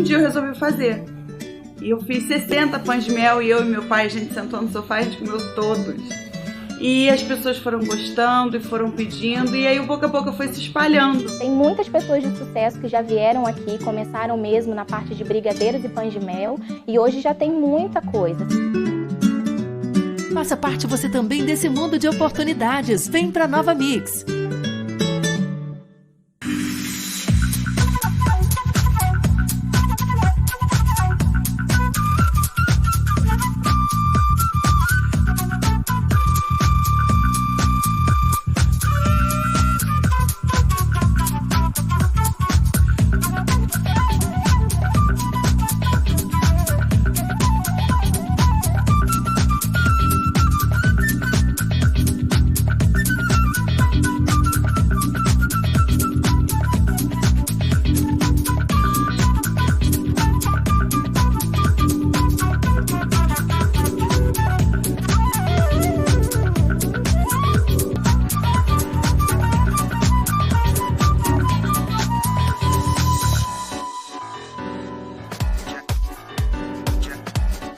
dia eu resolvi fazer. E eu fiz 60 pães de mel e eu e meu pai, a gente sentou no sofá e a gente comeu todos. E as pessoas foram gostando e foram pedindo, e aí o boca a boca foi se espalhando. Tem muitas pessoas de sucesso que já vieram aqui, começaram mesmo na parte de brigadeiros e pães de mel, e hoje já tem muita coisa. Faça parte você também desse mundo de oportunidades. Vem pra Nova Mix.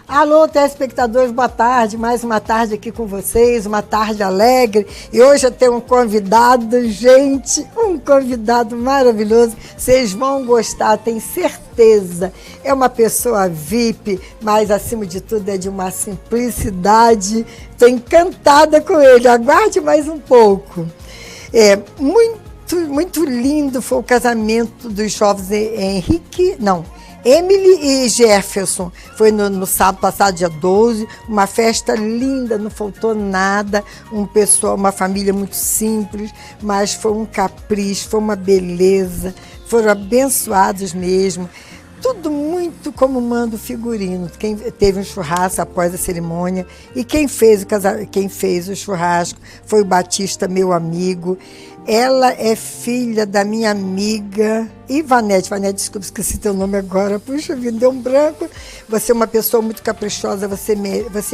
Alô, telespectadores, boa tarde. Mais uma tarde aqui com vocês, uma tarde alegre. E hoje eu tenho um convidado, gente, um convidado maravilhoso. Vocês vão gostar, tenho certeza. É uma pessoa VIP, mas acima de tudo é de uma simplicidade. Estou encantada com ele. Aguarde mais um pouco. Muito lindo foi o casamento dos jovens Emily e Jefferson. Foi no sábado passado, dia 12, uma festa linda, não faltou nada, uma família muito simples, mas foi um capricho, foi uma beleza, foram abençoados mesmo. Tudo muito como manda o figurino. Quem teve um churrasco após a cerimônia e quem fez o churrasco foi o Batista, meu amigo. Ela é filha da minha amiga Ivanete. Ivanete, desculpa, esqueci teu nome agora. Puxa vida, deu um branco. Você é uma pessoa muito caprichosa, você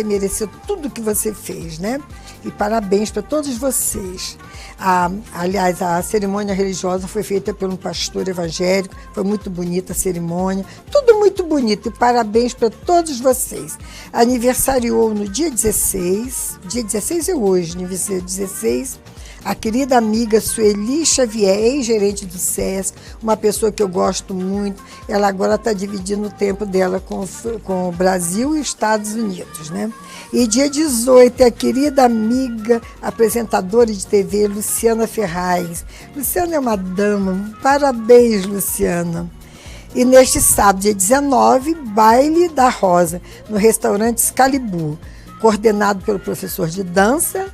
mereceu tudo que você fez, né? E parabéns para todos vocês. Aliás, a cerimônia religiosa foi feita por um pastor evangélico, foi muito bonita a cerimônia, tudo muito bonito, e parabéns para todos vocês. Aniversariou no dia 16 é hoje, aniversário 16, a querida amiga Sueli Xavier, ex-gerente do SESC, uma pessoa que eu gosto muito. Ela agora está dividindo o tempo dela com o Brasil e Estados Unidos, né? E dia 18, a querida amiga, apresentadora de TV, Luciana Ferraz. Luciana é uma dama, parabéns, Luciana. E neste sábado, dia 19, baile da Rosa, no restaurante Excalibur, coordenado pelo professor de dança,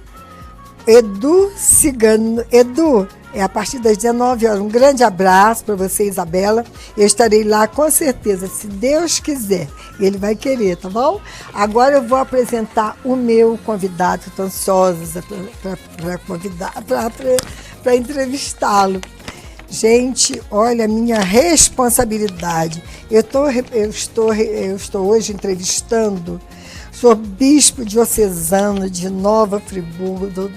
Edu Cigano. Edu, é a partir das 19 horas. Um grande abraço para você, Isabela. Eu estarei lá com certeza, se Deus quiser. Ele vai querer, tá bom? Agora eu vou apresentar o meu convidado, estou ansiosa para entrevistá-lo. Gente, olha a minha responsabilidade. Eu estou hoje entrevistando o senhor bispo diocesano de Nova Friburgo,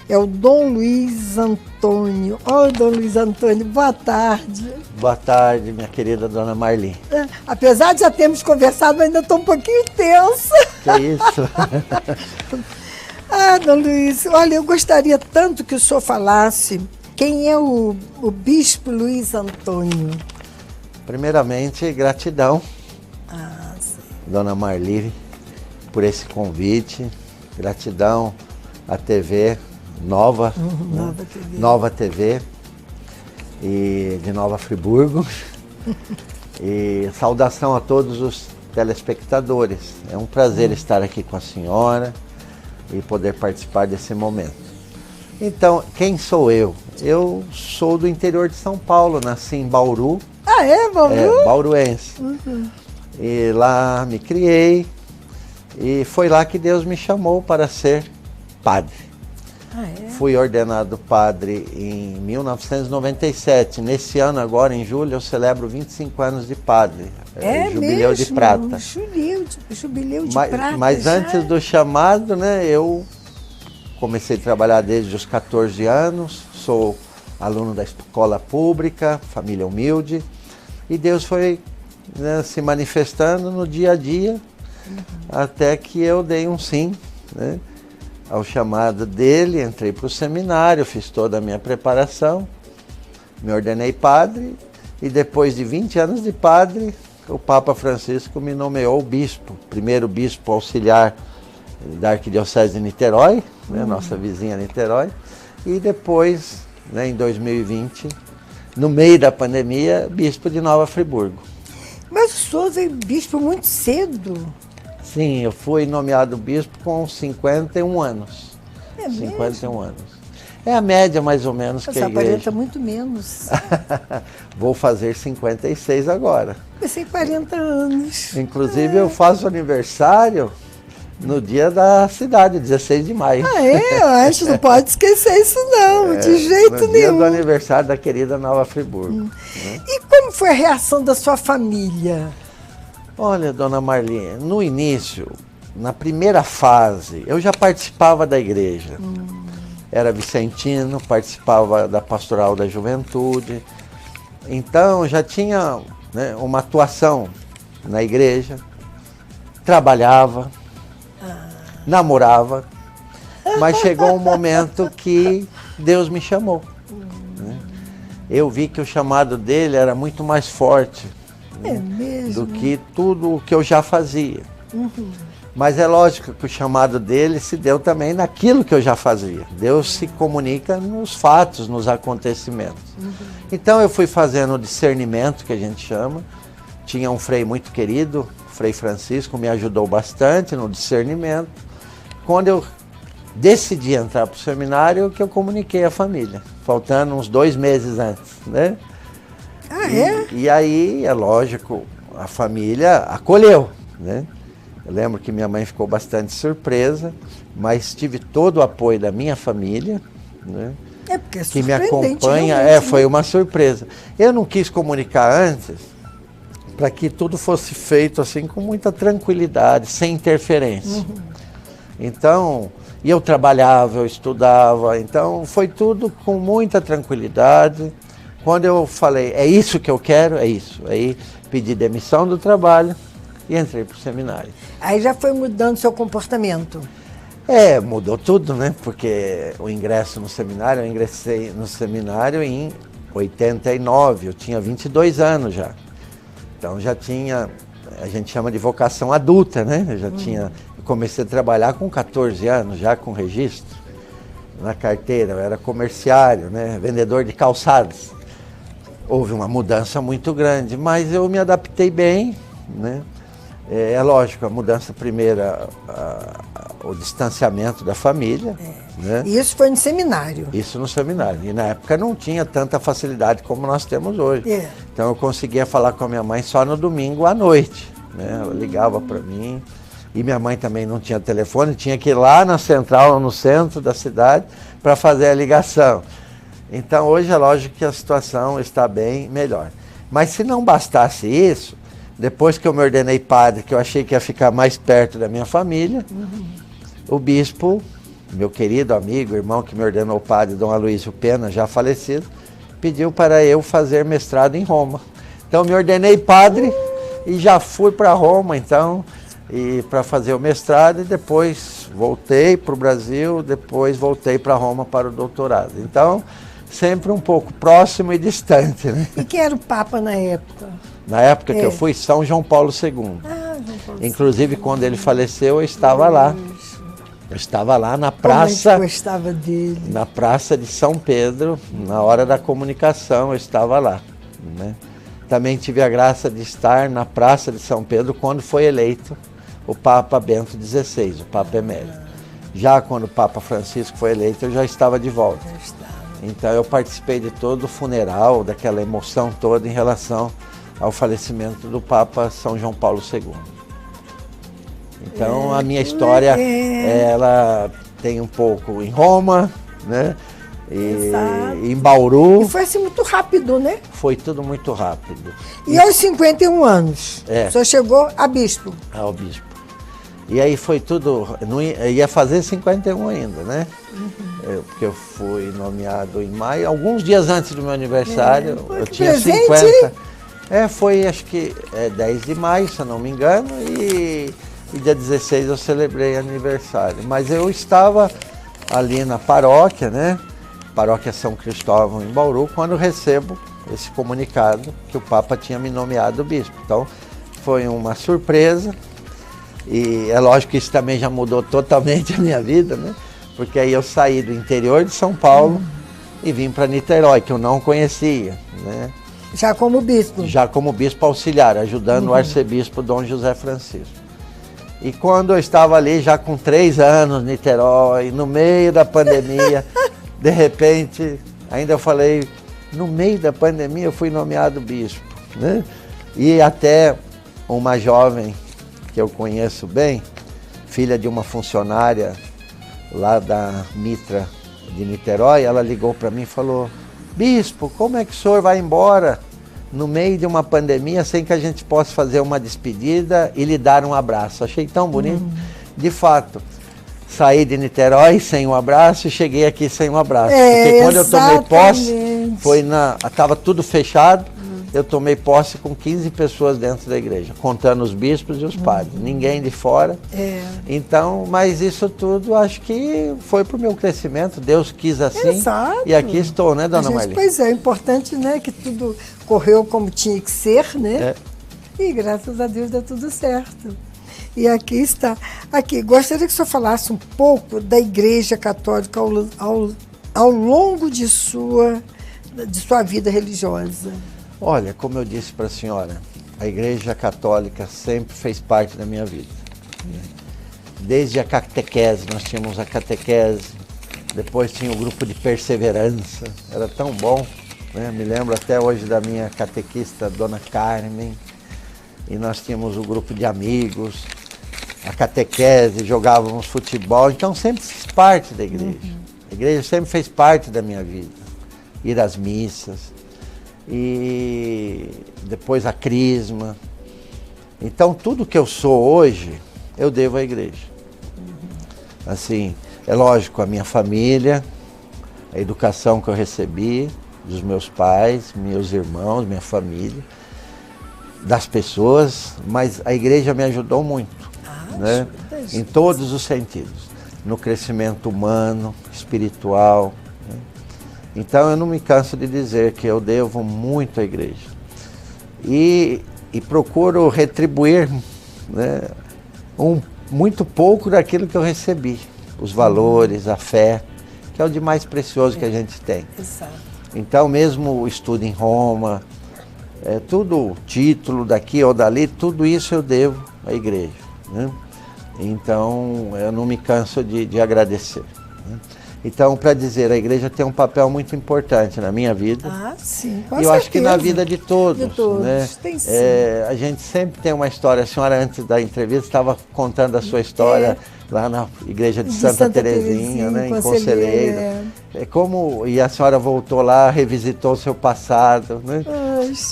é o Dom Luiz Antônio. Oi, Dom Luiz Antônio, boa tarde. Boa tarde, minha querida dona Marli. Apesar de já termos conversado, ainda estou um pouquinho tensa. Que isso? Dom Luiz, olha, eu gostaria tanto que o senhor falasse quem é o bispo Luiz Antônio. Primeiramente, gratidão, dona Marli, por esse convite. Gratidão à TV Nova, Nova TV e de Nova Friburgo. E saudação a todos os telespectadores. É um prazer estar aqui com a senhora e poder participar desse momento. Então, quem sou eu? Eu sou do interior de São Paulo, nasci em Bauru. Ah, é? Bauru? Bauruense. E lá me criei. E foi lá que Deus me chamou para ser padre. Fui ordenado padre em 1997. Nesse ano agora, em julho, eu celebro 25 anos de padre. Jubileu mesmo? De prata. Jubileu de prata. Mas antes do chamado, né, eu comecei a trabalhar desde os 14 anos. Sou aluno da escola pública, família humilde. E Deus foi né, se manifestando no dia a dia, até que eu dei um sim, né, ao chamado dele, entrei para o seminário, fiz toda a minha preparação, me ordenei padre, e depois de 20 anos de padre, o Papa Francisco me nomeou bispo, primeiro bispo auxiliar da Arquidiocese de Niterói, né, nossa vizinha Niterói, e depois, né, em 2020, no meio da pandemia, bispo de Nova Friburgo. Mas o senhor veio bispo muito cedo. Sim, eu fui nomeado bispo com 51 anos. É mesmo? 51 anos. É a média, mais ou menos, que a Você igreja... aparenta muito menos. Vou fazer 56 agora. Comecei 40 anos. Inclusive, eu faço aniversário no dia da cidade, 16 de maio. Ah, é? Eu acho que não pode esquecer isso não, de jeito no nenhum. dia do aniversário da querida Nova Friburgo. Né? E como foi a reação da sua família? Olha, dona Marli, no início, na primeira fase, eu já participava da igreja. Era vicentino, participava da pastoral da juventude. Então, já tinha, né, uma atuação na igreja, trabalhava, namorava, mas chegou um momento que Deus me chamou. Né? Eu vi que o chamado dele era muito mais forte, É mesmo? do que tudo o que eu já fazia. Mas é lógico que o chamado dele se deu também naquilo que eu já fazia. Deus se comunica nos fatos, nos acontecimentos. Então eu fui fazendo o discernimento, que a gente chama. Tinha um frei muito querido, o Frei Francisco, me ajudou bastante no discernimento. Quando eu decidi entrar para o seminário, que eu comuniquei à família, faltando uns 2 meses antes, né? Ah, é? E aí, é lógico, a família acolheu, né? Eu lembro que minha mãe ficou bastante surpresa, mas tive todo o apoio da minha família, né? É porque é Que me surpreendente, acompanha. realmente, Foi né? uma surpresa. Eu não quis comunicar antes, para que tudo fosse feito assim com muita tranquilidade, sem interferência. Então, e eu trabalhava, eu estudava, então foi tudo com muita tranquilidade. Quando eu falei, é isso que eu quero, é isso. Aí pedi demissão do trabalho e entrei para o seminário. Aí já foi mudando seu comportamento. Mudou tudo, né? Porque o ingresso no seminário, eu ingressei no seminário em 89, eu tinha 22 anos já. Então já tinha, a gente chama de vocação adulta, né? Eu comecei a trabalhar com 14 anos, já com registro na carteira, eu era comerciário, né? Vendedor de calçados. Houve uma mudança muito grande, mas eu me adaptei bem, né? É lógico, a mudança primeira, o distanciamento da família. Né? E isso foi no seminário. Isso no seminário. E na época não tinha tanta facilidade como nós temos hoje. É. Então eu conseguia falar com a minha mãe só no domingo à noite. Né? Ela ligava para mim. E minha mãe também não tinha telefone, tinha que ir lá na central, no centro da cidade, para fazer a ligação. Então hoje é lógico que a situação está bem melhor. Mas se não bastasse isso, depois que eu me ordenei padre, que eu achei que ia ficar mais perto da minha família, o bispo, meu querido amigo, irmão que me ordenou padre, Dom Aloysio Pena, já falecido, pediu para eu fazer mestrado em Roma. Então me ordenei padre e já fui para Roma, então, e para fazer o mestrado, e depois voltei para o Brasil, depois voltei para Roma para o doutorado. Então, sempre um pouco próximo e distante, né? E quem era o Papa na época? Na época que eu fui, São João Paulo II. Ah, João Paulo II. Inclusive, quando ele faleceu, eu estava lá. Eu estava lá na praça, Como eu gostava dele. na praça de São Pedro, na hora da comunicação, eu estava lá. Né? Também tive a graça de estar na praça de São Pedro quando foi eleito o Papa Bento XVI, o Papa Emérito. Já quando o Papa Francisco foi eleito, eu já estava de volta. Então eu participei de todo o funeral, daquela emoção toda em relação ao falecimento do Papa São João Paulo II. Então a minha história, ela tem um pouco em Roma, né? E em Bauru. E foi assim muito rápido, né? Foi tudo muito rápido. E aos 51 anos, É. o senhor chegou a bispo. Ao bispo. E aí foi tudo, ia fazer 51 ainda, né? Porque eu fui nomeado em maio, alguns dias antes do meu aniversário, eu tinha presente, 50. Foi acho que 10 de maio, se eu não me engano, e dia 16 eu celebrei aniversário. Mas eu estava ali na paróquia, né? Paróquia São Cristóvão em Bauru, quando recebo esse comunicado que o Papa tinha me nomeado bispo. Então foi uma surpresa e é lógico que isso também já mudou totalmente a minha vida, né? Porque aí eu saí do interior de São Paulo e vim para Niterói, que eu não conhecia, né? Já como bispo? Já como bispo auxiliar, ajudando o arcebispo Dom José Francisco. E quando eu estava ali, já com 3 anos, Niterói, no meio da pandemia, de repente, ainda eu falei, no meio da pandemia eu fui nomeado bispo, né? E até uma jovem que eu conheço bem, filha de uma funcionária lá da Mitra de Niterói, ela ligou para mim e falou, bispo, como é que o senhor vai embora no meio de uma pandemia sem que a gente possa fazer uma despedida e lhe dar um abraço? Achei tão bonito. De fato, saí de Niterói sem um abraço e cheguei aqui sem um abraço. Porque quando eu tomei posse, estava tudo fechado, eu tomei posse com 15 pessoas dentro da igreja, contando os bispos e os padres, ninguém de fora. Então, mas isso tudo acho que foi para o meu crescimento, Deus quis assim. Exato. E aqui estou, né, dona Marli? Pois é, importante, né, que tudo correu como tinha que ser, né? E graças a Deus deu tudo certo. E aqui está. Aqui, gostaria que o senhor falasse um pouco da Igreja Católica ao longo de sua vida religiosa. Olha, como eu disse para a senhora, a Igreja Católica sempre fez parte da minha vida. Desde a catequese, nós tínhamos a catequese, depois tinha o grupo de perseverança, era tão bom, né? Me lembro até hoje da minha catequista, Dona Carmen, e nós tínhamos o grupo de amigos, a catequese, jogávamos futebol, então sempre fiz parte da igreja. A igreja sempre fez parte da minha vida, ir às missas. E depois a crisma. Então tudo que eu sou hoje, eu devo à igreja. Assim, é lógico, a minha família, a educação que eu recebi dos meus pais, meus irmãos, minha família, das pessoas, mas a igreja me ajudou muito, né? Em todos os sentidos, no crescimento humano, espiritual. Então eu não me canso de dizer que eu devo muito à igreja e procuro retribuir, né, muito pouco daquilo que eu recebi, os valores, a fé, que é o de mais precioso que a gente tem. Exato. Então mesmo o estudo em Roma, tudo, título daqui ou dali, tudo isso eu devo à igreja, né? Então eu não me canso de agradecer, né? Então, para dizer, a igreja tem um papel muito importante na minha vida. Sim, com certeza. Eu acho que na vida de todos. De todos, né? Tem sim. A gente sempre tem uma história. A senhora, antes da entrevista, estava contando a sua história lá na igreja de Santa Terezinha, né, em Conselheiro. E a senhora voltou lá, revisitou o seu passado, né?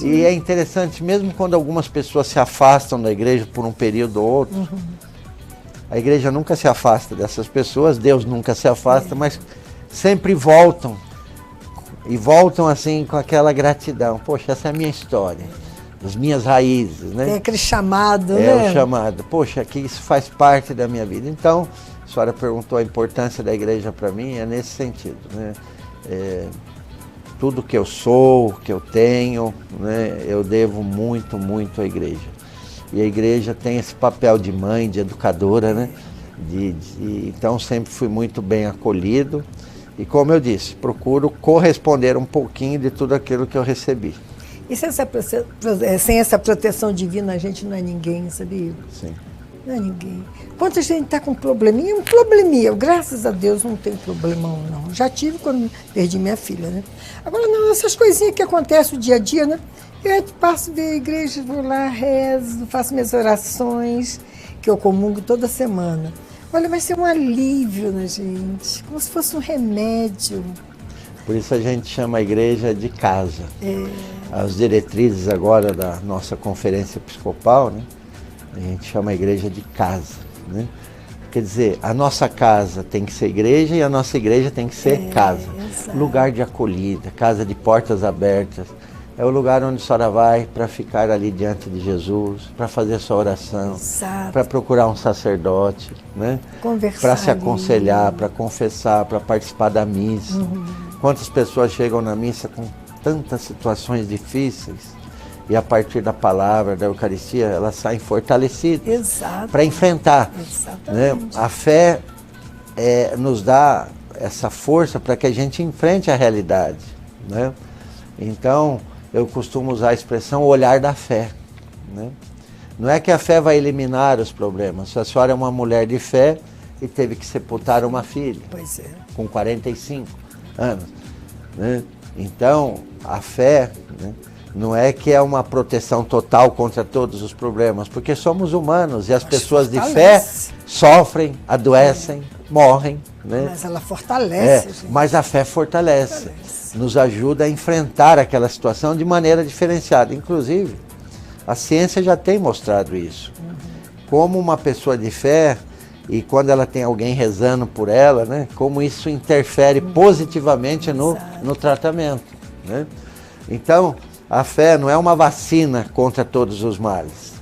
E é interessante, mesmo quando algumas pessoas se afastam da igreja por um período ou outro, a igreja nunca se afasta dessas pessoas, Deus nunca se afasta, mas sempre voltam. E voltam assim com aquela gratidão. Poxa, essa é a minha história, as minhas raízes, né? É aquele chamado, né? O chamado. Poxa, que isso faz parte da minha vida. Então, a senhora perguntou a importância da igreja para mim, é nesse sentido, né? Tudo que eu sou, que eu tenho, né, eu devo muito, muito à igreja. E a igreja tem esse papel de mãe, de educadora, né? Então sempre fui muito bem acolhido. E como eu disse, procuro corresponder um pouquinho de tudo aquilo que eu recebi. E sem essa proteção divina, a gente não é ninguém, sabia? Sim. Não é ninguém. Quanta gente está com probleminha? Um probleminha. Graças a Deus não tem problemão, não. Já tive quando perdi minha filha, né? Agora, não, essas coisinhas que acontecem no dia a dia, né? Eu passo ver a igreja, vou lá, rezo, faço minhas orações, que eu comungo toda semana. Olha, vai ser um alívio na gente, como se fosse um remédio. Por isso a gente chama a igreja de casa. As diretrizes agora da nossa conferência episcopal, né? A gente chama a igreja de casa, né? Quer dizer, a nossa casa tem que ser igreja e a nossa igreja tem que ser casa. Exato. Lugar de acolhida, casa de portas abertas. é o lugar onde a senhora vai para ficar ali diante de Jesus, para fazer sua oração, para procurar um sacerdote, né? Para se aconselhar, para confessar, para participar da missa. Quantas pessoas chegam na missa com tantas situações difíceis e a partir da palavra, da Eucaristia, elas saem fortalecidas para enfrentar. Né? A fé nos dá essa força para que a gente enfrente a realidade. Né? Então, eu costumo usar a expressão olhar da fé. Né? Não é que a fé vai eliminar os problemas. Se a senhora é uma mulher de fé e teve que sepultar uma filha, com 45 anos. Né? Então, a fé, né, não é que é uma proteção total contra todos os problemas, porque somos humanos e as pessoas de fé sofrem, adoecem, morrem. Né? Mas ela fortalece. Mas a fé fortalece. Nos ajuda a enfrentar aquela situação de maneira diferenciada. Inclusive, a ciência já tem mostrado isso. Como uma pessoa de fé, e quando ela tem alguém rezando por ela, né, como isso interfere positivamente no tratamento. Né? Então, a fé não é uma vacina contra todos os males.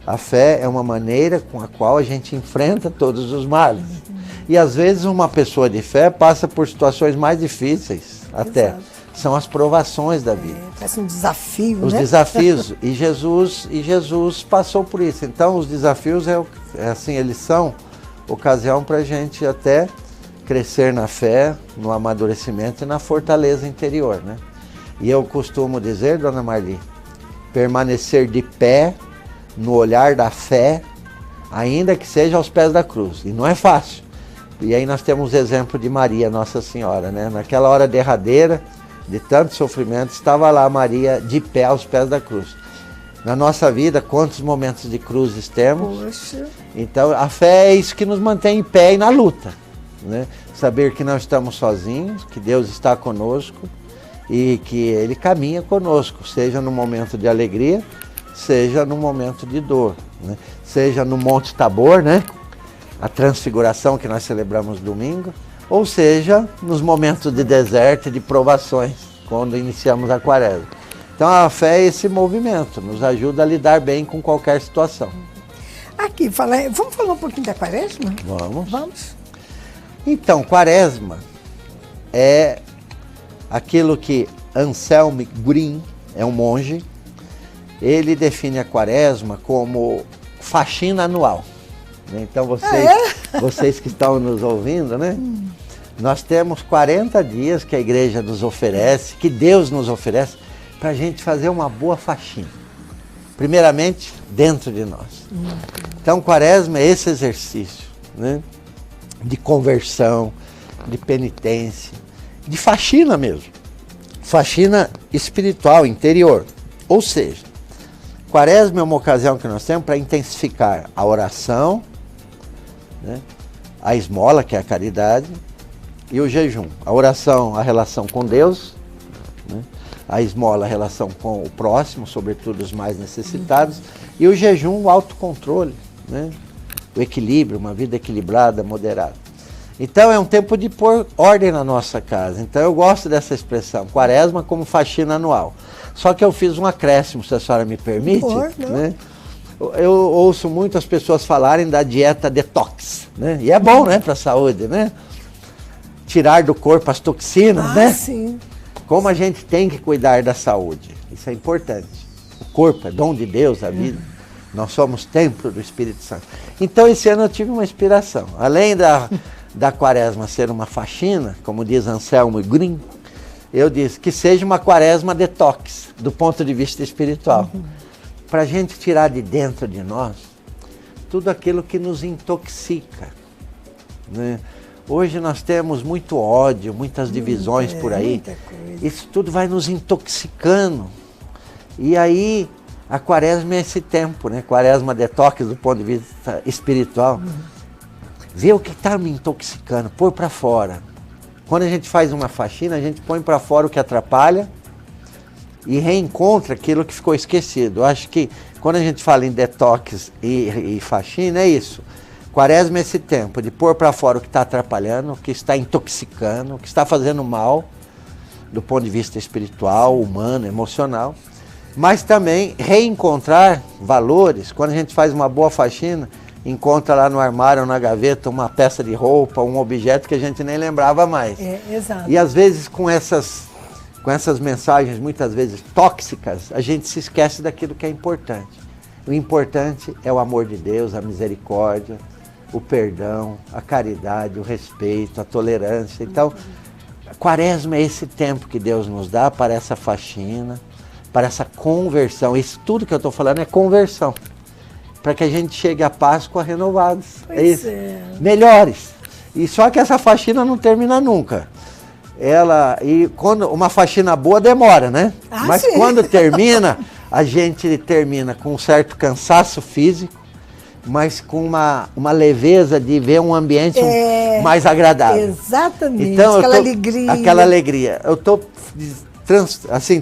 A fé é uma maneira com a qual a gente enfrenta todos os males. E às vezes uma pessoa de fé passa por situações mais difíceis, até. São as provações da vida. Parece um desafio, Os desafios. E Jesus passou por isso. Então os desafios, eles são ocasião para a gente até crescer na fé, no amadurecimento e na fortaleza interior. Né? E eu costumo dizer, dona Marli, permanecer de pé no olhar da fé, ainda que seja aos pés da cruz. E não é fácil. E aí nós temos o exemplo de Maria, Nossa Senhora, né? Naquela hora derradeira, de tanto sofrimento, estava lá Maria de pé aos pés da cruz. Na nossa vida, quantos momentos de cruzes temos? Poxa. Então, a fé é isso que nos mantém em pé e na luta. Né? Saber que não estamos sozinhos, que Deus está conosco e que Ele caminha conosco, seja no momento de alegria, seja no momento de dor. Né? Seja no Monte Tabor, né? A transfiguração que nós celebramos domingo, ou seja, nos momentos de deserto e de provações, quando iniciamos a quaresma. Então a fé é esse movimento, nos ajuda a lidar bem com qualquer situação. Aqui, vamos falar um pouquinho da quaresma? Vamos. Então, quaresma é aquilo que Anselm Green, é um monge, ele define a quaresma como faxina anual. Então vocês que estão nos ouvindo, né? Nós temos 40 dias que a igreja nos oferece, que Deus nos oferece, para a gente fazer uma boa faxina. Primeiramente, dentro de nós. Então, quaresma é esse exercício, né? De conversão, de penitência, de faxina mesmo. Faxina espiritual, interior. Ou seja, quaresma é uma ocasião que nós temos para intensificar a oração, né? A esmola, que é a caridade, e o jejum. A oração, a relação com Deus, né? A esmola, a relação com o próximo, sobretudo os mais necessitados, e o jejum, o autocontrole, né? O equilíbrio, uma vida equilibrada, moderada. Então é um tempo de pôr ordem na nossa casa. Então eu gosto dessa expressão, quaresma como faxina anual. Só que eu fiz um acréscimo, se a senhora me permite, né? Eu ouço muitas pessoas falarem da dieta detox, né? E é bom, né, para a saúde, né? Tirar do corpo as toxinas, né? Sim. Como a gente tem que cuidar da saúde. Isso é importante. O corpo é dom de Deus, a vida. Nós somos templo do Espírito Santo. Então esse ano eu tive uma inspiração. Além da quaresma ser uma faxina, como diz Anselmo Green, eu disse que seja uma quaresma detox, do ponto de vista espiritual. Para a gente tirar de dentro de nós tudo aquilo que nos intoxica. Né? Hoje nós temos muito ódio, muitas divisões por aí. Isso tudo vai nos intoxicando. E aí a quaresma é esse tempo, né? Quaresma detox do ponto de vista espiritual. Ver o que está me intoxicando, pôr para fora. Quando a gente faz uma faxina, a gente põe para fora o que atrapalha e reencontra aquilo que ficou esquecido. Eu acho que quando a gente fala em detox e faxina, é isso. Quaresma é esse tempo de pôr para fora o que está atrapalhando, o que está intoxicando, o que está fazendo mal, do ponto de vista espiritual, humano, emocional, mas também reencontrar valores. Quando a gente faz uma boa faxina, encontra lá no armário ou na gaveta uma peça de roupa, um objeto que a gente nem lembrava mais. Exato. E às vezes com essas mensagens, muitas vezes tóxicas, a gente se esquece daquilo que é importante. O importante é o amor de Deus, a misericórdia, o perdão, a caridade, o respeito, a tolerância. Então, a Quaresma é esse tempo que Deus nos dá para essa faxina, para essa conversão. Isso tudo que eu estou falando é conversão. Para que a gente chegue à Páscoa renovados. Pois é isso. é. Melhores. E só que essa faxina não termina nunca. Quando uma faxina boa demora, né? Mas sim. Quando termina, a gente termina com um certo cansaço físico, mas com uma leveza de ver um ambiente mais agradável. Exatamente, então, alegria. Aquela alegria. Eu estou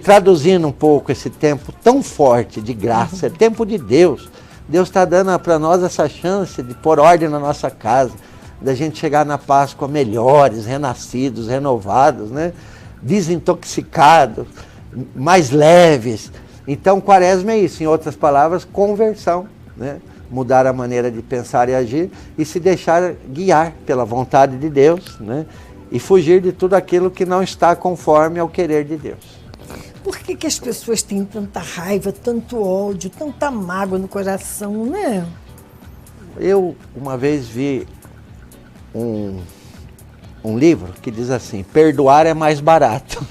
traduzindo um pouco esse tempo tão forte de graça, é tempo de Deus. Deus está dando para nós essa chance de pôr ordem na nossa casa, da gente chegar na Páscoa melhores, renascidos, renovados, né? Desintoxicados, mais leves. Então, Quaresma é isso, em outras palavras, conversão, né? Mudar a maneira de pensar e agir e se deixar guiar pela vontade de Deus, né? E fugir de tudo aquilo que não está conforme ao querer de Deus. Por que as pessoas têm tanta raiva, tanto ódio, tanta mágoa no coração, né? Eu, uma vez, vi um livro que diz assim, perdoar é mais barato.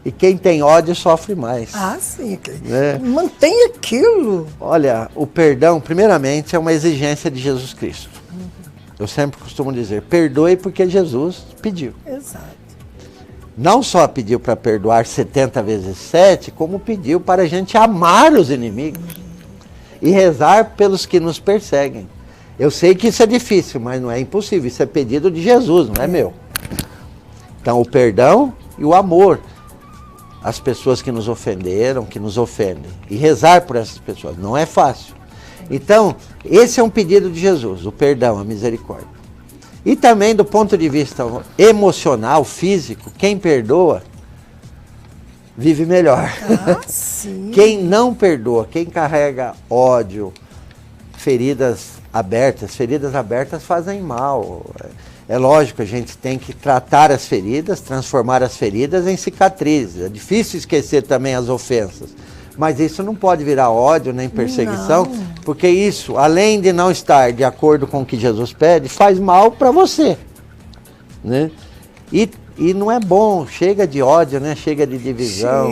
E quem tem ódio sofre mais. Sim. Mantém aquilo. Olha, o perdão, primeiramente, é uma exigência de Jesus Cristo. Eu sempre costumo dizer, perdoe porque Jesus pediu. Exato. Não só pediu para perdoar 70 vezes 7, como pediu para a gente amar os inimigos e rezar pelos que nos perseguem. Eu sei que isso é difícil, mas não é impossível. Isso é pedido de Jesus, não é meu. Então, o perdão e o amor às pessoas que nos ofenderam, que nos ofendem. E rezar por essas pessoas. Não é fácil. Então, esse é um pedido de Jesus, o perdão, a misericórdia. E também do ponto de vista emocional, físico, quem perdoa, vive melhor. Sim. Quem não perdoa, quem carrega ódio, feridas abertas fazem mal. É lógico, a gente tem que tratar as feridas, transformar as feridas em cicatrizes. É difícil esquecer também as ofensas. Mas isso não pode virar ódio nem perseguição, porque isso, além de não estar de acordo com o que Jesus pede, faz mal para você, né? E não é bom, chega de ódio, né? Chega de divisão.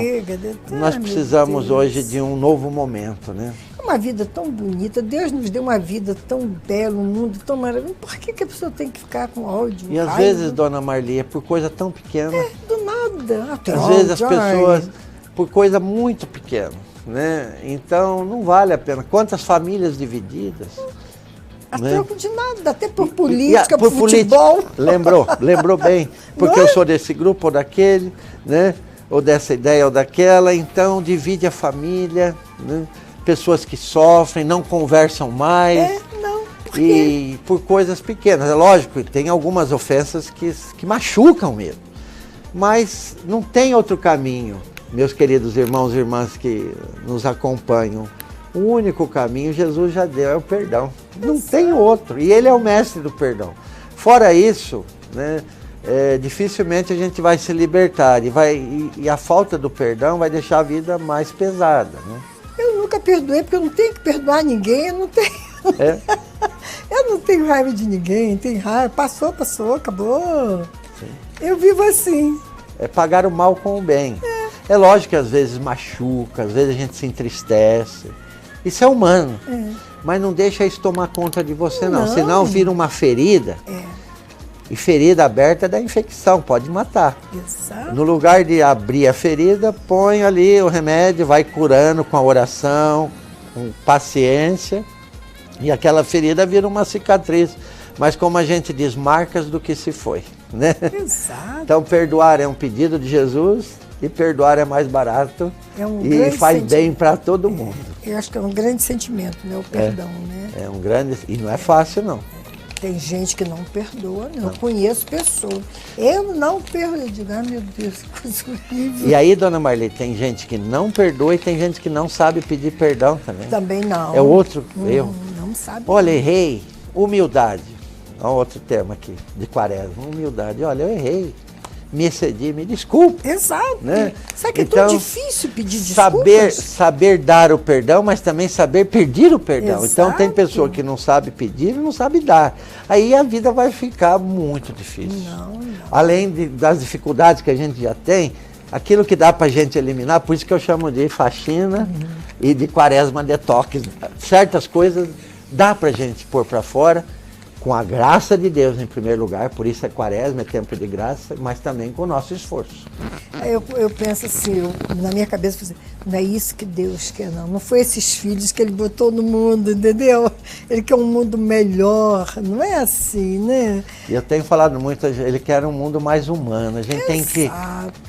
Nós precisamos hoje de um novo momento, né? Uma vida tão bonita, Deus nos deu uma vida tão bela, um mundo tão maravilhoso. Por que a pessoa tem que ficar com ódio? E às vezes, dona Marli, é por coisa tão pequena. Do nada. Às vezes as pessoas, por coisa muito pequena, né? Então não vale a pena. Quantas famílias divididas? A né? troco de nada, até por política, por futebol. Política. Lembrou bem. Porque eu sou desse grupo ou daquele, né? Ou dessa ideia ou daquela, então divide a família, né? Pessoas que sofrem, não conversam mais. E por coisas pequenas. É lógico, tem algumas ofensas que machucam mesmo. Mas não tem outro caminho, meus queridos irmãos e irmãs que nos acompanham. O único caminho Jesus já deu, é o perdão. Não tem outro. E Ele é o mestre do perdão. Fora isso, né, dificilmente a gente vai se libertar. E a falta do perdão vai deixar a vida mais pesada, né? Eu nunca perdoei, porque eu não tenho que perdoar ninguém. Eu não tenho... Eu não tenho raiva de ninguém, tenho raiva. Passou, acabou. Sim. Eu vivo assim. É pagar o mal com o bem. É lógico que às vezes machuca, às vezes a gente se entristece. Isso é humano. Mas não deixa isso tomar conta de você, não. Senão vira uma ferida. E ferida aberta dá infecção, pode matar. Exato. No lugar de abrir a ferida, põe ali o remédio, vai curando com a oração, com paciência. E aquela ferida vira uma cicatriz. Mas como a gente diz, marcas do que se foi, né? Exato. Então perdoar é um pedido de Jesus e perdoar é mais barato e faz bem para todo mundo. Eu acho que é um grande sentimento, né? O perdão, né? É um grande... E não é fácil, não. Tem gente que não perdoa, eu conheço pessoas. Eu não perdoo. Eu digo, meu Deus, que coisa horrível. E aí, dona Marli, tem gente que não perdoa e tem gente que não sabe pedir perdão também. Também não. É outro erro. Não sabe. Olha, errei. Humildade. Olha outro tema aqui, de Quaresma. Humildade. Olha, eu errei. Me excedi, me desculpe. Exato. Né? Sabe que então, é tão difícil pedir desculpas? Saber dar o perdão, mas também saber pedir o perdão. Exato. Então tem pessoa que não sabe pedir e não sabe dar. Aí a vida vai ficar muito difícil. Não. Além das dificuldades que a gente já tem, aquilo que dá pra gente eliminar, por isso que eu chamo de faxina e de Quaresma detox. Certas coisas dá pra gente pôr pra fora, com a graça de Deus em primeiro lugar, por isso é Quaresma, é tempo de graça, mas também com o nosso esforço. Eu penso assim, na minha cabeça, não é isso que Deus quer, não. Não foi esses filhos que Ele botou no mundo, entendeu? Ele quer um mundo melhor, não é assim, né? E eu tenho falado muito, Ele quer um mundo mais humano, a gente tem que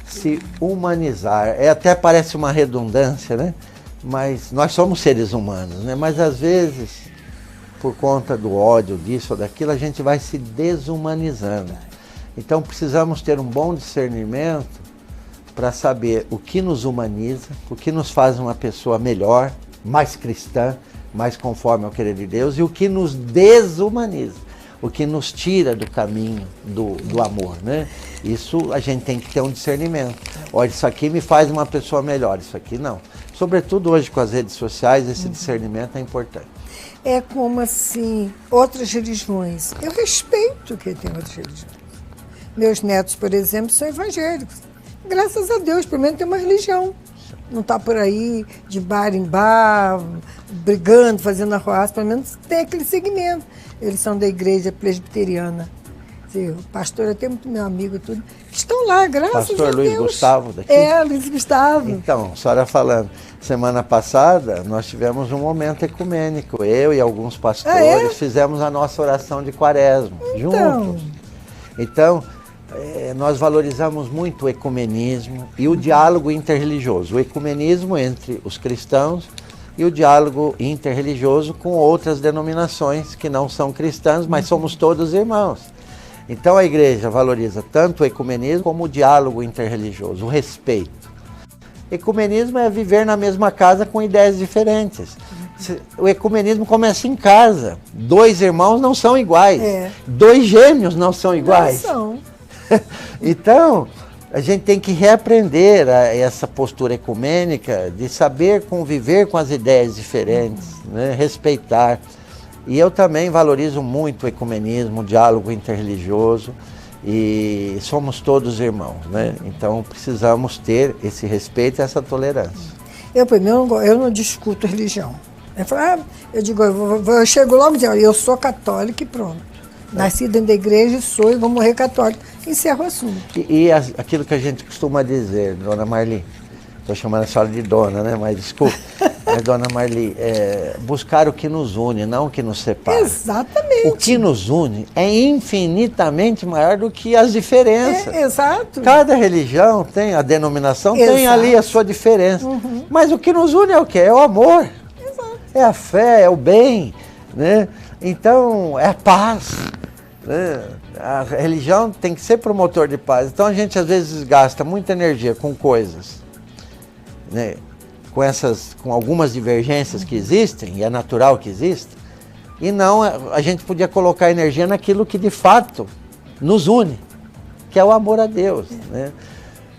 se humanizar. Até parece uma redundância, né? Mas nós somos seres humanos, né? Mas às vezes, por conta do ódio, disso ou daquilo, a gente vai se desumanizando. Então precisamos ter um bom discernimento para saber o que nos humaniza, o que nos faz uma pessoa melhor, mais cristã, mais conforme ao querer de Deus, e o que nos desumaniza, o que nos tira do caminho do amor, né? Isso a gente tem que ter um discernimento. Olha, isso aqui me faz uma pessoa melhor, isso aqui não. Sobretudo hoje com as redes sociais, esse discernimento é importante. É como assim, outras religiões. Eu respeito que tem outras religiões. Meus netos, por exemplo, são evangélicos. Graças a Deus, pelo menos tem uma religião. Não está por aí de bar em bar, brigando, fazendo arruaça, pelo menos tem aquele segmento. Eles são da igreja presbiteriana. O pastor é até muito meu amigo e tudo. Estão lá, graças a Deus. Pastor Luiz Gustavo daqui? Luiz Gustavo. Então, a senhora falando, semana passada nós tivemos um momento ecumênico. Eu e alguns pastores fizemos a nossa oração de Quaresma, juntos. Então, nós valorizamos muito o ecumenismo e o diálogo interreligioso. O ecumenismo entre os cristãos e o diálogo interreligioso com outras denominações que não são cristãs, mas somos todos irmãos. Então a igreja valoriza tanto o ecumenismo como o diálogo interreligioso, o respeito. Ecumenismo é viver na mesma casa com ideias diferentes. O ecumenismo começa em casa. 2 irmãos não são iguais. 2 gêmeos não são iguais. Não são. Então, a gente tem que reaprender essa postura ecumênica de saber conviver com as ideias diferentes, né? Respeitar. E eu também valorizo muito o ecumenismo, o diálogo interreligioso, e somos todos irmãos, né? Então precisamos ter esse respeito e essa tolerância. Eu não discuto religião. Eu chego logo dizendo, eu sou católica e pronto. Nasci dentro da igreja e sou e vou morrer católica. Encerro o assunto. E aquilo que a gente costuma dizer, dona Marli, estou chamando a senhora de dona, né? Mas desculpe. Mas, dona Marli, buscar o que nos une, não o que nos separa. Exatamente. O que nos une é infinitamente maior do que as diferenças. Exato. Cada religião tem, a denominação tem ali a sua diferença. Mas o que nos une é o quê? É o amor. Exato. É a fé, é o bem, né? Então, é a paz. Né? A religião tem que ser promotor de paz. Então a gente às vezes gasta muita energia com coisas, né? Com algumas divergências que existem, e é natural que exista, e não, a gente podia colocar energia naquilo que de fato nos une, que é o amor a Deus, né?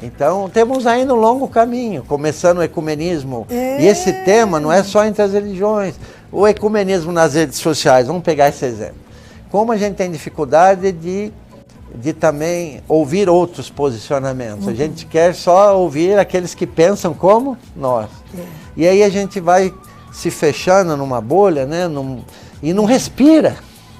Então temos ainda um longo caminho, começando o ecumenismo, e esse tema não é só entre as religiões, o ecumenismo nas redes sociais, vamos pegar esse exemplo. Como a gente tem dificuldade de também ouvir outros posicionamentos. A gente quer só ouvir aqueles que pensam como nós. E aí a gente vai se fechando numa bolha, né? E não respira,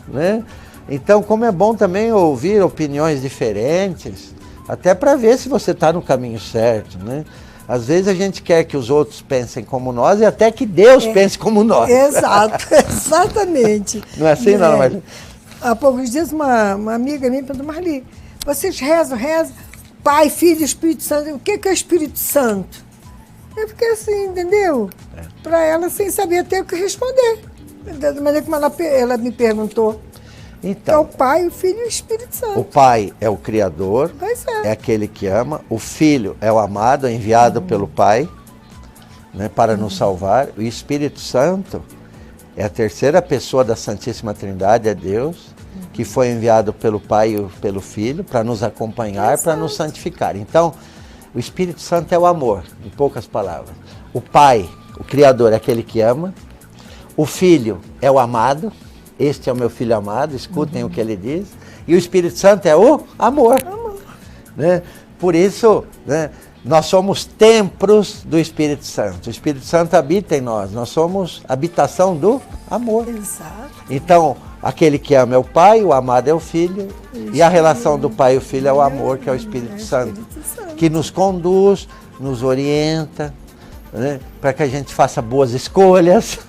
né? Então, como é bom também ouvir opiniões diferentes, até para ver se você está no caminho certo, né? Às vezes a gente quer que os outros pensem como nós e até que Deus pense como nós. Exato, exatamente. Não é assim, não, mas... Há poucos dias uma amiga minha perguntou, Marli, vocês rezam, Pai, Filho e Espírito Santo, o que é Espírito Santo? Eu fiquei assim, entendeu? Para ela, sem saber até o que responder. Da maneira como ela me perguntou. Então, é o Pai, o Filho e o Espírito Santo. O Pai é o Criador, Pois é. é aquele que ama. O Filho é o amado, é enviado pelo Pai, né, para nos salvar. O Espírito Santo é a terceira pessoa da Santíssima Trindade, é Deus, que foi enviado pelo Pai e pelo Filho para nos acompanhar, para nos santificar. Então, o Espírito Santo é o amor, em poucas palavras. O Pai, o Criador, é aquele que ama. O Filho é o amado. Este é o meu Filho amado, escutem o que ele diz. E o Espírito Santo é o amor. Né? Por isso, né, nós somos templos do Espírito Santo. O Espírito Santo habita em nós. Nós somos habitação do amor. Exato. Então, aquele que ama é o Pai, o amado é o Filho. E a relação do Pai e o Filho é o amor, que é o Espírito Santo. Que nos conduz, nos orienta, né, para que a gente faça boas escolhas.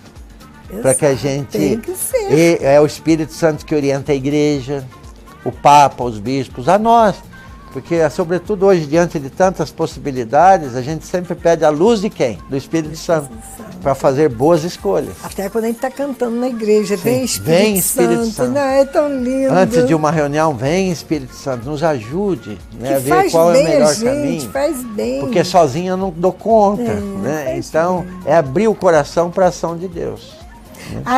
Para que a gente... Tem que ser. É o Espírito Santo que orienta a igreja, o Papa, os bispos, a nós. Porque, sobretudo hoje, diante de tantas possibilidades, a gente sempre pede a luz de quem? Do Espírito Santo. Para fazer boas escolhas. Até quando a gente está cantando na igreja, Sim. vem Espírito, Vem Espírito Santo. Não, é tão lindo. Antes de uma reunião, vem Espírito Santo, nos ajude, né, a ver faz qual é o bem melhor a gente, caminho. faz bem. Porque sozinho eu não dou conta. Né? Então, é abrir o coração para a ação de Deus.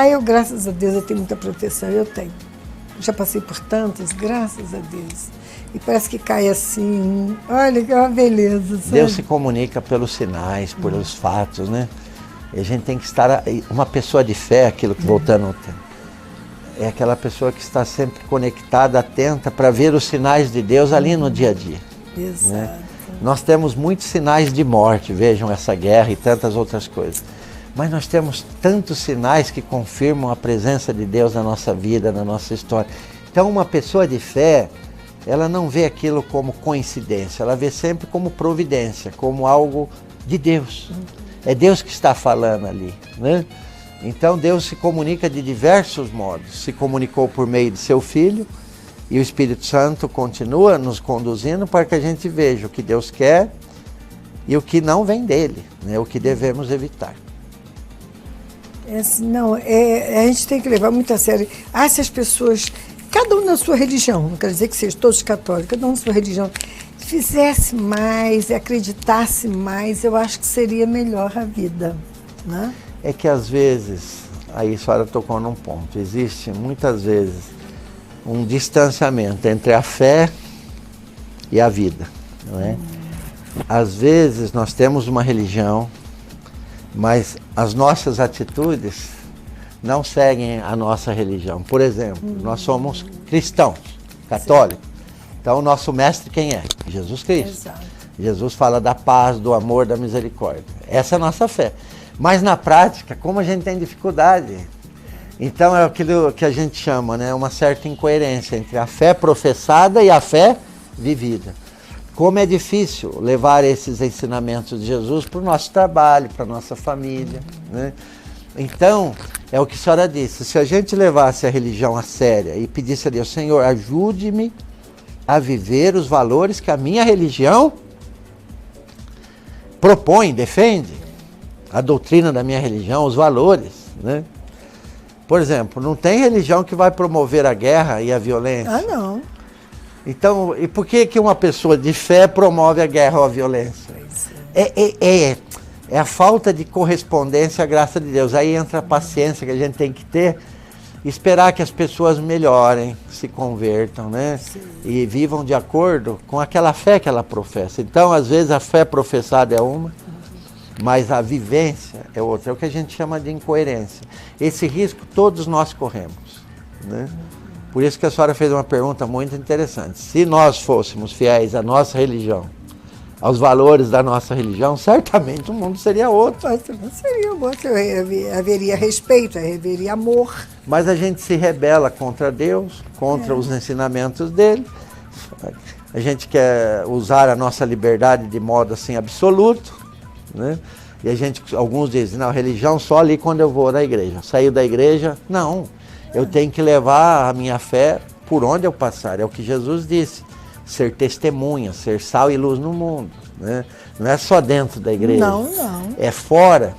Eu, graças a Deus, eu tenho muita proteção, eu tenho. Já passei por tantas, graças a Deus. E parece que cai assim, olha que é uma beleza. Sabe? Deus se comunica pelos sinais, pelos fatos, né? E a gente tem que estar, uma pessoa de fé, aquilo que voltando ao tempo, é aquela pessoa que está sempre conectada, atenta para ver os sinais de Deus ali no dia a dia. Exato. Né? Nós temos muitos sinais de morte, vejam essa guerra e tantas outras coisas. Mas nós temos tantos sinais que confirmam a presença de Deus na nossa vida, na nossa história. Então, uma pessoa de fé, ela não vê aquilo como coincidência, ela vê sempre como providência, como algo de Deus. É Deus que está falando ali, né? Então, Deus se comunica de diversos modos. Se comunicou por meio de seu Filho, e o Espírito Santo continua nos conduzindo para que a gente veja o que Deus quer e o que não vem dele, né? O que devemos evitar. A gente tem que levar muito a sério. Se as pessoas, cada um na sua religião, não quer dizer que sejam todos católicos, cada um na sua religião, fizesse mais, acreditasse mais, eu acho que seria melhor a vida. Né? É que às vezes, aí a senhora tocou num ponto, existe muitas vezes um distanciamento entre a fé e a vida. Não é? Às vezes nós temos uma religião, mas as nossas atitudes não seguem a nossa religião. Por exemplo, nós somos cristãos, católicos. Sim. Então, o nosso mestre quem é? Jesus Cristo. Exato. Jesus fala da paz, do amor, da misericórdia. Essa é a nossa fé. Mas na prática, como a gente tem dificuldade, então é aquilo que a gente chama, né, uma certa incoerência entre a fé professada e a fé vivida. Como é difícil levar esses ensinamentos de Jesus para o nosso trabalho, para a nossa família. Né? Então, é o que a senhora disse, se a gente levasse a religião a sério e pedisse a Deus, Senhor, ajude-me a viver os valores que a minha religião propõe, defende, a doutrina da minha religião, os valores. Né? Por exemplo, não tem religião que vai promover a guerra e a violência. Não. Então, e por que uma pessoa de fé promove a guerra ou a violência? É a falta de correspondência à graça de Deus. Aí entra a paciência que a gente tem que ter, esperar que as pessoas melhorem, se convertam, né? Sim. E vivam de acordo com aquela fé que ela professa. Então, às vezes, a fé professada é uma, mas a vivência é outra. É o que a gente chama de incoerência. Esse risco todos nós corremos, né? Por isso que a senhora fez uma pergunta muito interessante. Se nós fôssemos fiéis à nossa religião, aos valores da nossa religião, certamente o mundo seria outro. Seria outro, haveria respeito, haveria amor. Mas a gente se rebela contra Deus, contra os ensinamentos dele. A gente quer usar a nossa liberdade de modo assim absoluto, né? E alguns dizem, não, religião só ali quando eu vou na igreja. Saiu da igreja, não. Eu tenho que levar a minha fé por onde eu passar. É o que Jesus disse. Ser testemunha, ser sal e luz no mundo. Né? Não é só dentro da igreja. Não. É fora.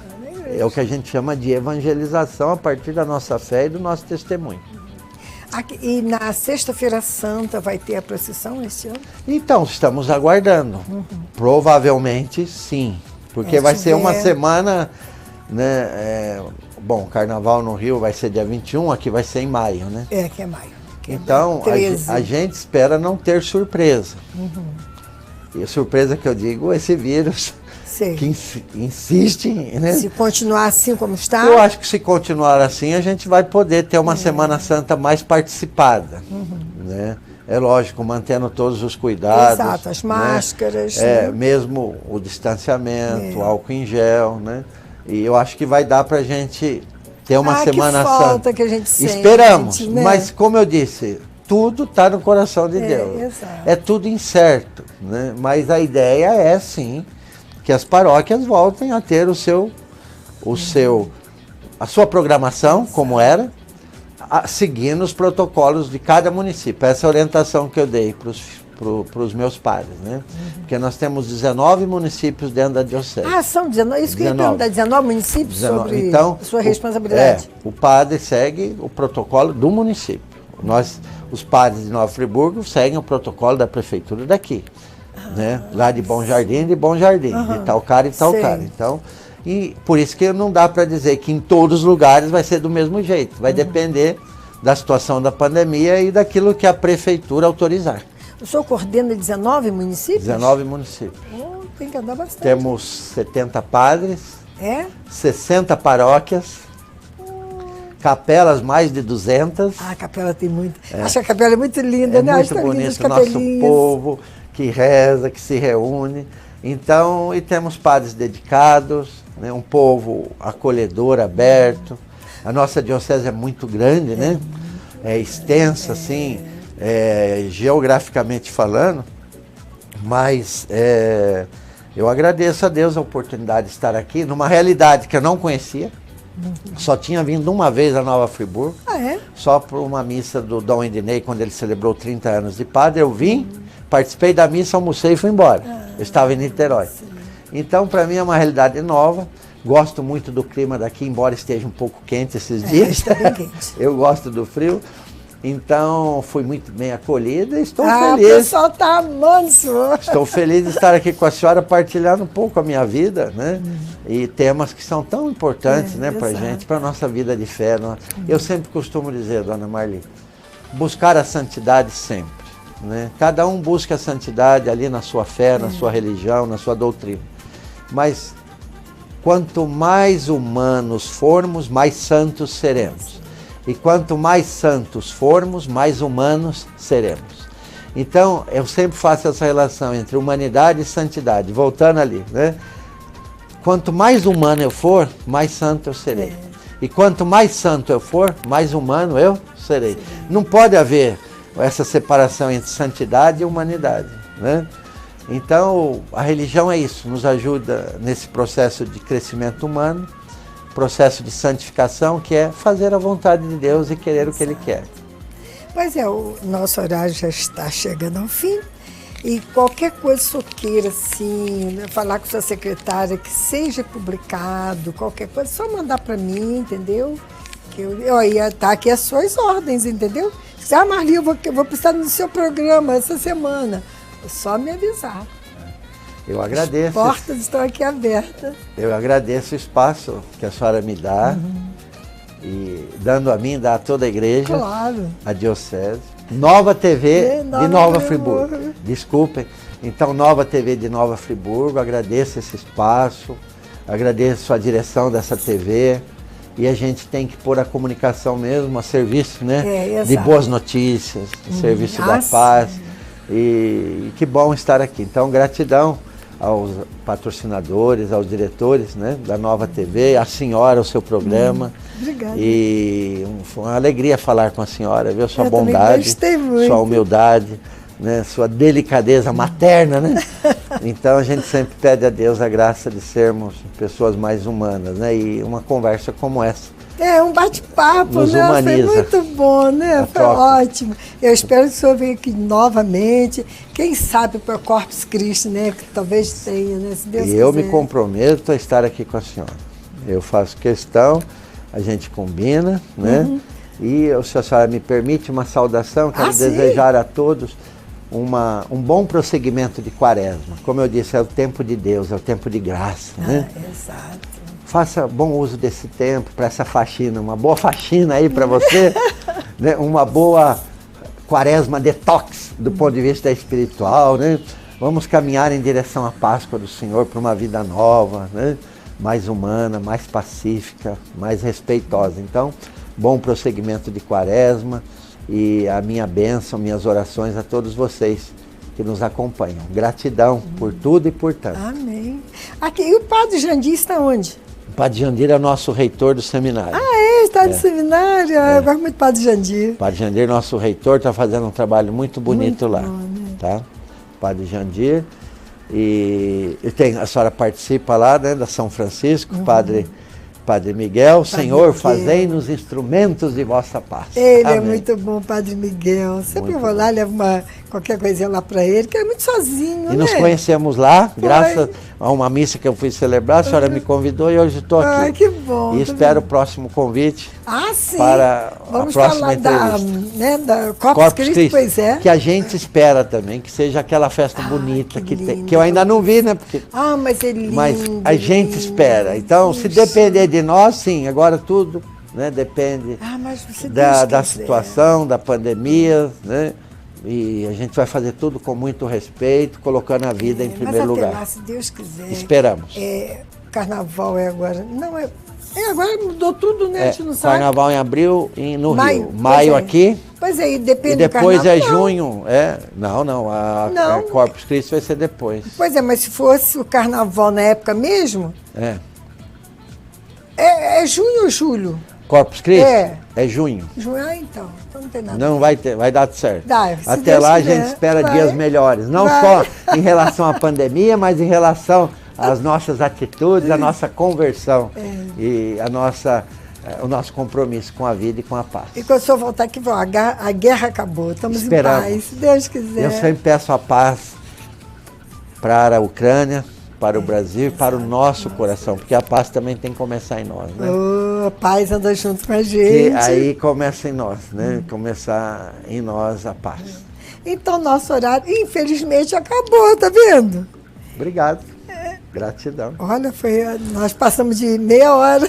É o que a gente chama de evangelização a partir da nossa fé e do nosso testemunho. E na Sexta-feira Santa vai ter a procissão esse ano? Então, estamos aguardando. Provavelmente sim, porque vai ser uma semana, né? Bom, o Carnaval no Rio vai ser dia 21, aqui vai ser em maio, né? Que é maio. Então, a gente espera não ter surpresa. E a surpresa que eu digo, esse vírus que insiste, né? Se continuar assim como está? Eu acho que se continuar assim, a gente vai poder ter uma Semana Santa mais participada, né? É lógico, mantendo todos os cuidados. Exato, as máscaras. Né? Mesmo o distanciamento, o álcool em gel, né? E eu acho que vai dar pra gente ter uma Semana que falta Santa. Que a gente sente, esperamos, né? mas como eu disse, tudo está no coração de Deus. Exato. É tudo incerto, né? Mas a ideia é sim que as paróquias voltem a ter a sua programação, como era, seguindo os protocolos de cada município. Essa é a orientação que eu dei para os meus padres, né? Porque nós temos 19 municípios dentro da diocese. São 19, isso que eu ia perguntar, 19 municípios sobre a sua responsabilidade. O padre segue o protocolo do município. Nós, os padres de Nova Friburgo, seguem o protocolo da prefeitura daqui, né? Lá de Bom Jardim, de tal cara e tal cara. Então, e por isso que não dá para dizer que em todos os lugares vai ser do mesmo jeito. Vai depender da situação da pandemia e daquilo que a prefeitura autorizar. O senhor coordena 19 municípios? 19 municípios. Tem que andar bastante. Temos 70 padres, 60 paróquias, capelas mais de 200. A capela tem muito. Acho que a capela é muito linda, né? Muito bonito o nosso povo que reza, que se reúne. Então, e temos padres dedicados, né? Um povo acolhedor, aberto. A nossa diocese é muito grande, né? É extensa, assim. Geograficamente falando, mas eu agradeço a Deus a oportunidade de estar aqui numa realidade que eu não conhecia. Só tinha vindo uma vez a Nova Friburgo, só por uma missa do Dom Ednei, quando ele celebrou 30 anos de padre. Eu vim, participei da missa, almocei e fui embora. Eu estava em Niterói. Então, para mim é uma realidade nova. Gosto muito do clima daqui, embora esteja um pouco quente esses dias. Está bem quente. Eu gosto do frio. Então, fui muito bem acolhida e estou feliz. O pessoal está amando, senhor. Estou feliz de estar aqui com a senhora, partilhando um pouco a minha vida, né? E temas que são tão importantes, né, para a gente, para a nossa vida de fé. Eu sempre costumo dizer, dona Marli, buscar a santidade sempre, né? Cada um busca a santidade ali na sua fé, na sua religião, na sua doutrina. Mas, quanto mais humanos formos, mais santos seremos. E quanto mais santos formos, mais humanos seremos. Então, eu sempre faço essa relação entre humanidade e santidade. Voltando ali, né? Quanto mais humano eu for, mais santo eu serei. E quanto mais santo eu for, mais humano eu serei. Não pode haver essa separação entre santidade e humanidade, né? Então, a religião é isso, nos ajuda nesse processo de crescimento humano, processo de santificação, que é fazer a vontade de Deus e querer o que Ele quer. Pois o nosso horário já está chegando ao fim. E qualquer coisa que o senhor queira, assim, né, falar com sua secretária, que seja publicado, qualquer coisa, só mandar para mim, entendeu? Que eu ia estar aqui as suas ordens, entendeu? Se Marli, eu vou precisar do seu programa essa semana. É só me avisar. Eu agradeço. As portas estão aqui abertas. Eu agradeço o espaço que a senhora me dá, e dando a mim, dá a toda a igreja, a diocese. Nova TV de Nova Friburgo. Desculpem. Então, Nova TV de Nova Friburgo, agradeço esse espaço, agradeço a direção dessa TV. E a gente tem que pôr a comunicação mesmo a serviço, né? De boas notícias, a serviço da paz. E que bom estar aqui. Então, gratidão aos patrocinadores, aos diretores, né, da Nova TV, a senhora, o seu programa. Obrigada. E foi uma alegria falar com a senhora, viu? Sua bondade, sua humildade, né, sua delicadeza materna, né? Então a gente sempre pede a Deus a graça de sermos pessoas mais humanas, né? E uma conversa como essa. Um bate-papo, né? Humaniza. Foi muito bom, né? Foi ótimo. Eu espero que o senhor venha aqui novamente. Quem sabe para o Corpus Christi, né? Que talvez tenha, né? Se Deus quiser. Eu me comprometo a estar aqui com a senhora. Eu faço questão, a gente combina, né? E se a senhora me permite uma saudação, quero sim. desejar a todos um bom prosseguimento de quaresma. Como eu disse, é o tempo de Deus, é o tempo de graça, né? Exato. Faça bom uso desse tempo para essa faxina, uma boa faxina aí para você, né? Uma boa quaresma detox do ponto de vista espiritual, né? Vamos caminhar em direção à Páscoa do Senhor para uma vida nova, né? Mais humana, mais pacífica, mais respeitosa. Então, bom prosseguimento de quaresma e a minha bênção, minhas orações a todos vocês que nos acompanham. Gratidão por tudo e por tanto. Amém. Aqui, e o Padre Jandir está onde? O Padre Jandir é o nosso reitor do seminário. Está no seminário? Eu gosto muito do Padre Jandir. O Padre Jandir, nosso reitor, está fazendo um trabalho muito bonito Muito lá. bom, né? Tá? Padre Jandir. E a senhora participa lá, né, da São Francisco, Padre Miguel. Senhor, fazei-nos instrumentos de vossa paz. Ele Amém. é muito bom, Padre Miguel. Sempre Muito vou lá, bom. levo qualquer coisinha lá para ele, que ele é muito sozinho, E né? nos conhecemos lá, graças a uma missa que eu fui celebrar, a senhora me convidou e hoje estou aqui. Ai, que bom. E espero o próximo convite Sim. para Vamos a próxima falar entrevista. da Corpus Christi, pois é. Que a gente espera também, que seja aquela festa bonita que que linda. eu ainda não vi, né? Porque, Mas é lindo. mas a gente lindo. espera. Então, se Puxa. depender de nós, sim, agora tudo, né, depende Mas se da Deus quiser. situação, da pandemia, né? E a gente vai fazer tudo com muito respeito, colocando a vida em primeiro mas até lugar. lá, se Deus quiser. Esperamos. Carnaval é agora. Não, agora mudou tudo, né? A gente não sabe. Carnaval em abril no Maio, Rio. Maio pois é. aqui. Pois é, e depende E depois do carnaval. junho. Não, a Corpus Christi vai ser depois. Pois é, mas se fosse o carnaval na época mesmo, é junho ou julho? Corpus Christi? É junho. Junho, então não tem nada. Não vai ter, vai dar certo. Se Até Deus lá quiser, a gente espera vai. dias melhores. Não Vai. só em relação à pandemia, mas em relação às nossas atitudes, à nossa conversão e o nosso compromisso com a vida e com a paz. E quando o senhor voltar aqui, a guerra acabou, estamos Esperamos. em paz, se Deus quiser. Eu sempre peço a paz para a Ucrânia, para o Brasil e para o nosso coração, porque a paz também tem que começar em nós, né? A paz anda junto com a Que gente. aí começa em nós, né? Começar em nós a paz. Então, nosso horário, infelizmente, acabou, tá vendo? Obrigado. Gratidão. Olha, nós passamos de meia hora.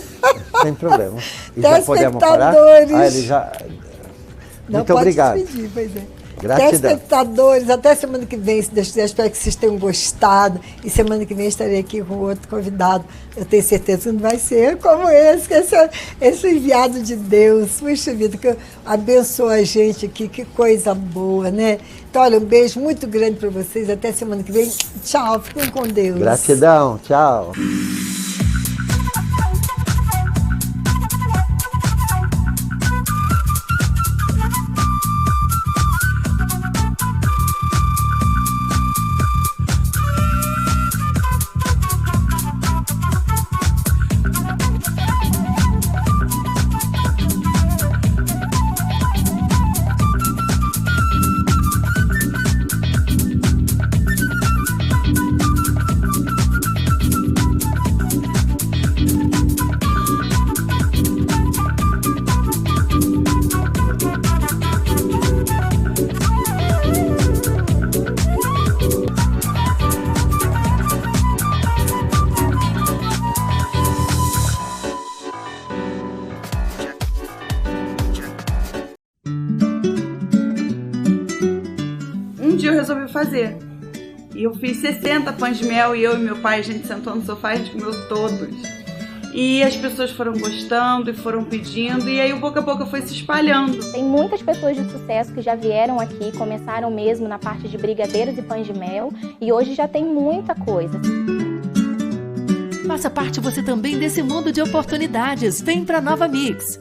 Sem problema. E já podemos parar? Telespectadores. Ele já... Não Muito pode obrigado. despedir, pois é. Gratidão. Telespectadores, até semana que vem, se Deus quiser, espero que vocês tenham gostado. E semana que vem estarei aqui com outro convidado. Eu tenho certeza que não vai ser como esse, que esse enviado de Deus. Puxa vida, que abençoa a gente aqui, que coisa boa, né? Então, olha, um beijo muito grande para vocês. Até semana que vem. Tchau, fiquem com Deus. Gratidão, tchau. Eu resolvi fazer. E eu fiz 60 pães de mel e eu e meu pai, a gente sentou no sofá e a gente comeu todos. E as pessoas foram gostando e foram pedindo, e aí boca a boca foi se espalhando. Tem muitas pessoas de sucesso que já vieram aqui, começaram mesmo na parte de brigadeiros e pães de mel, e hoje já tem muita coisa. Faça parte você também desse mundo de oportunidades. Vem para Nova Mix.